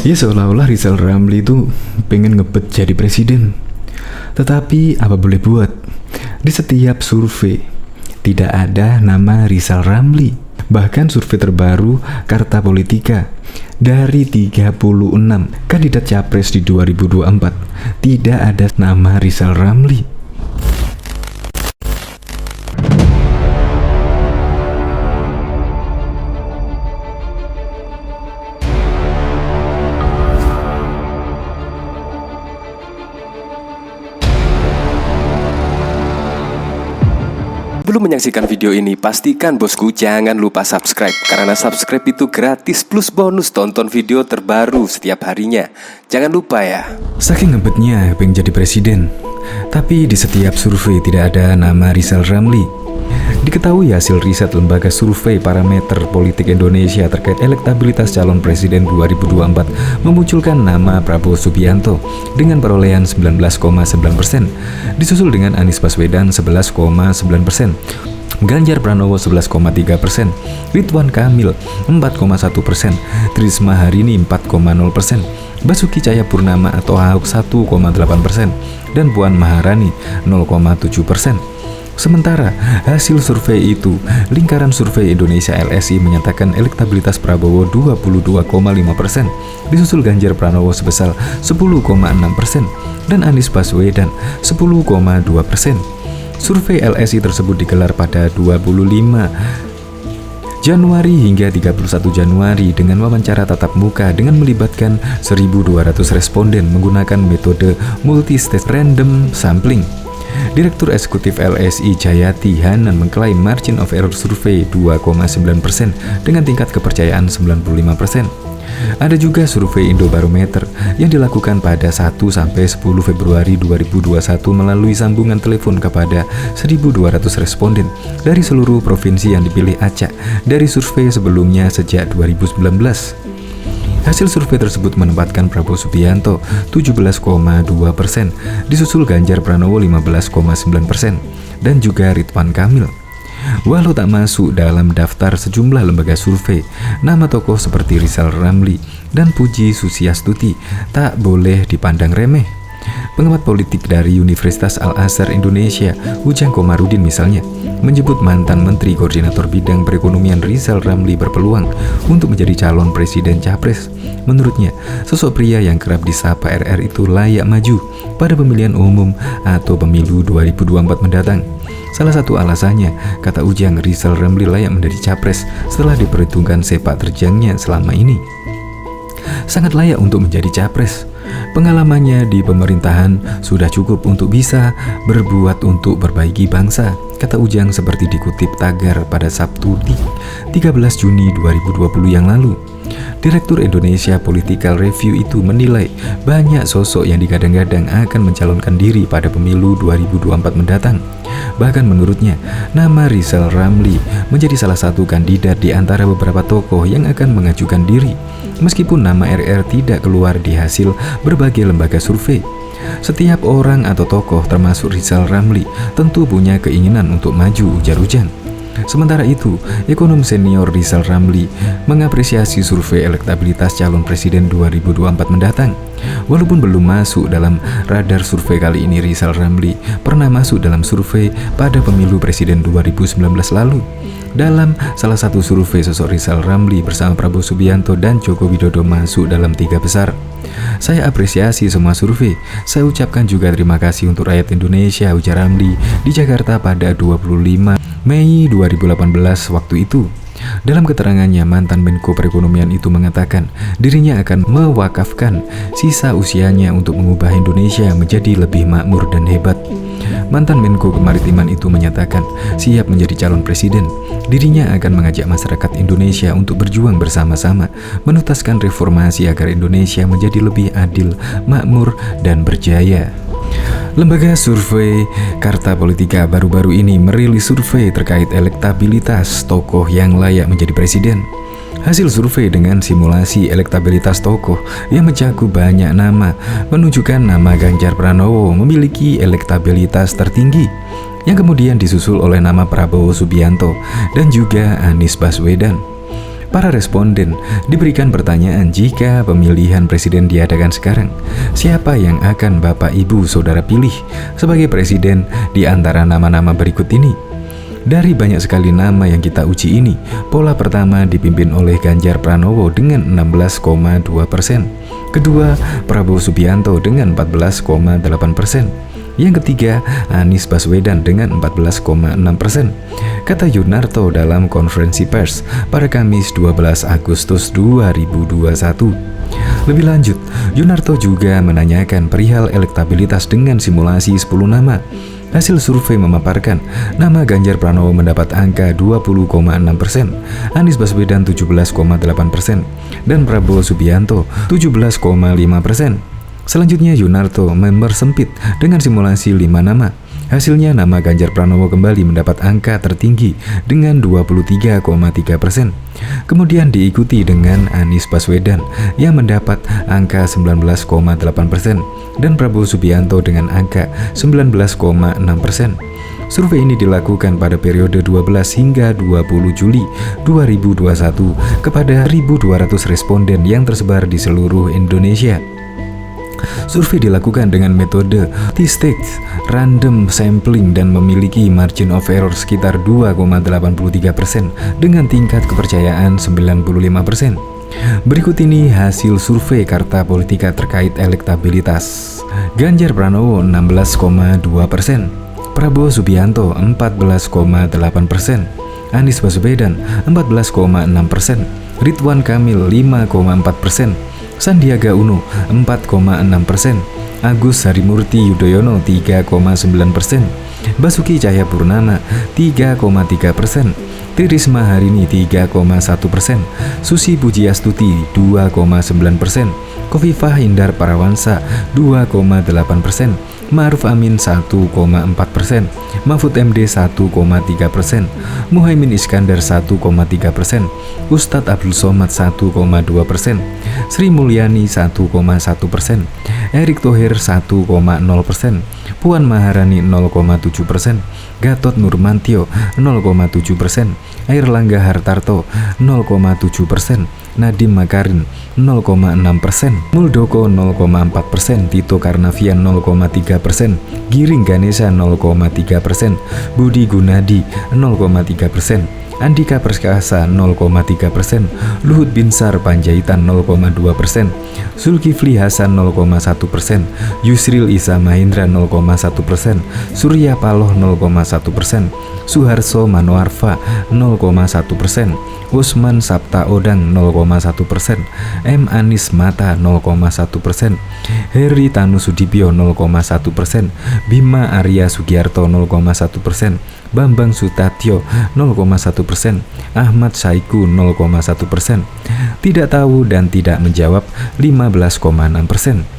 Ya seolah-olah Rizal Ramli itu pengen ngebet jadi presiden. Tetapi apa boleh buat, di setiap survei tidak ada nama Rizal Ramli. Bahkan survei terbaru Carta Politika, dari 36 kandidat capres di 2024 tidak ada nama Rizal Ramli. Sebelum menyaksikan video ini, pastikan bosku jangan lupa subscribe. Karena subscribe itu gratis plus bonus tonton video terbaru setiap harinya. Jangan lupa ya. Saking ngebetnya pengen jadi presiden, tapi di setiap survei tidak ada nama Rizal Ramli. Diketahui hasil riset Lembaga Survei Parameter Politik Indonesia terkait elektabilitas calon presiden 2024 memunculkan nama Prabowo Subianto dengan perolehan 19,9%, disusul dengan Anies Baswedan 11,9%, Ganjar Pranowo 11,3%, Ridwan Kamil 4,1%, Trisma Harini 4,0%, Basuki Cahayapurnama atau Ahok 1,8%, dan Puan Maharani 0,7%. Sementara hasil survei itu, Lingkaran Survei Indonesia LSI menyatakan elektabilitas Prabowo 22,5%, disusul Ganjar Pranowo sebesar 10,6% dan Anies Baswedan 10,2%. Survei LSI tersebut digelar pada 25 Januari hingga 31 Januari dengan wawancara tatap muka dengan melibatkan 1.200 responden menggunakan metode multi-stage random sampling. Direktur Eksekutif LSI Jayati Hanan mengklaim margin of error survei 2,9% dengan tingkat kepercayaan 95%. Ada juga survei Indobarometer yang dilakukan pada 1-10 Februari 2021 melalui sambungan telepon kepada 1.200 responden dari seluruh provinsi yang dipilih acak dari survei sebelumnya sejak 2019. Hasil survei tersebut menempatkan Prabowo Subianto 17,2%, disusul Ganjar Pranowo 15,9%, dan juga Ridwan Kamil. Walau tak masuk dalam daftar sejumlah lembaga survei, nama tokoh seperti Rizal Ramli dan Puji Susiastuti tak boleh dipandang remeh. Pengamat politik dari Universitas Al-Azhar Indonesia, Ujang Komarudin misalnya, menyebut mantan Menteri Koordinator Bidang Perekonomian Rizal Ramli berpeluang untuk menjadi calon presiden capres. Menurutnya, sosok pria yang kerap disapa RR itu layak maju pada pemilihan umum atau pemilu 2024 mendatang. Salah satu alasannya, kata Ujang, Rizal Ramli layak menjadi capres setelah diperhitungkan sepak terjangnya selama ini. Sangat layak untuk menjadi capres. Pengalamannya di pemerintahan sudah cukup untuk bisa berbuat untuk perbaiki bangsa, kata Ujang seperti dikutip Tagar pada Sabtu 13 Juni 2020 yang lalu. Direktur Indonesia Political Review itu menilai banyak sosok yang digadang-gadang akan mencalonkan diri pada pemilu 2024 mendatang. Bahkan menurutnya, nama Rizal Ramli menjadi salah satu kandidat di antara beberapa tokoh yang akan mengajukan diri, meskipun nama RR tidak keluar di hasil berbagai lembaga survei. Setiap orang atau tokoh termasuk Rizal Ramli tentu punya keinginan untuk maju, ujar Ujang. Sementara itu, ekonom senior Rizal Ramli mengapresiasi survei elektabilitas calon presiden 2024 mendatang. Walaupun belum masuk dalam radar survei kali ini, Rizal Ramli pernah masuk dalam survei pada pemilu presiden 2019 lalu. Dalam salah satu survei, sosok Rizal Ramli bersama Prabowo Subianto dan Joko Widodo masuk dalam 3 besar. Saya apresiasi semua survei. Saya ucapkan juga terima kasih untuk rakyat Indonesia, ujar Ramli di Jakarta pada 25 Mei 2018 waktu itu. Dalam keterangannya, mantan Menko Perekonomian itu mengatakan dirinya akan mewakafkan sisa usianya untuk mengubah Indonesia menjadi lebih makmur dan hebat. Mantan Menko Kemaritiman itu menyatakan siap menjadi calon presiden. Dirinya akan mengajak masyarakat Indonesia untuk berjuang bersama-sama menuntaskan reformasi agar Indonesia menjadi lebih adil, makmur, dan berjaya. Lembaga survei Carta Politika baru-baru ini merilis survei terkait elektabilitas tokoh yang layak menjadi presiden. Hasil survei dengan simulasi elektabilitas tokoh yang mencakup banyak nama menunjukkan nama Ganjar Pranowo memiliki elektabilitas tertinggi, yang kemudian disusul oleh nama Prabowo Subianto dan juga Anies Baswedan. Para responden diberikan pertanyaan, jika pemilihan presiden diadakan sekarang, siapa yang akan Bapak Ibu Saudara pilih sebagai presiden di antara nama-nama berikut ini? Dari banyak sekali nama yang kita uji ini, pola pertama dipimpin oleh Ganjar Pranowo dengan 16,2%. Kedua, Prabowo Subianto dengan 14,8%. Yang ketiga, Anies Baswedan dengan 14,6%. Kata Yunarto dalam konferensi pers pada Kamis 12 Agustus 2021. Lebih lanjut, Yunarto juga menanyakan perihal elektabilitas dengan simulasi 10 nama. Hasil survei memaparkan nama Ganjar Pranowo mendapat angka 20,6%, Anies Baswedan 17,8%, dan Prabowo Subianto 17,5%. Selanjutnya Yunarto mempersempit dengan simulasi 5 nama. Hasilnya nama Ganjar Pranowo kembali mendapat angka tertinggi dengan 23,3%. Kemudian diikuti dengan Anies Baswedan yang mendapat angka 19,8% dan Prabowo Subianto dengan angka 19,6%. Survei ini dilakukan pada periode 12 hingga 20 Juli 2021 kepada 1.200 responden yang tersebar di seluruh Indonesia. Survei dilakukan dengan metode T-Stage random sampling dan memiliki margin of error sekitar 2,83% dengan tingkat kepercayaan 95%. Berikut ini hasil survei Carta Politika terkait elektabilitas. Ganjar Pranowo 16,2%, Prabowo Subianto 14,8%, Anies Baswedan 14,6%, Ridwan Kamil 5,4%, Sandiaga Uno 4,6%, Agus Harimurti Yudhoyono 3,9%, Basuki Cahayapurnama 3,3%, Tri Risma Harini 3,1%, Susi Pujiastuti 2,9%, Khofifah Indar Parawansa 2,8%, Ma'ruf Amin 1,4%, Mahfud MD 1,3%, Muhaimin Iskandar 1,3%, Ustadz Abdul Somad 1,2%, Sri Mulyani 1,1%, Erick Thohir 1,0%, Puan Maharani 0,7%, Gatot Nurmantio 0,7%, Airlangga Hartarto 0,7%, Nadiem Makarim 0,6%, Muldoko 0,4%, Tito Karnavian 0,3%, Giring Ganesha 0,3%, Budi Gunadi 0,3%, Andika Perkasa 0,3%, Luhut Binsar Panjaitan 0,2%, Zulkifli Hasan 0,1%, Yusril Iza Mahendra 0,1%, Surya Paloh 0,1%, Suharso Manoarfa 0,1%, Usman Sabta Odang 0,1%, M. Anies Mata 0,1%, Heri Tanusudibyo 0,1%, Bima Arya Sugiarto 0,1%, Bambang Sutatyo 0,1%, Ahmad Saiku 0,1%, tidak tahu dan tidak menjawab 15,6%.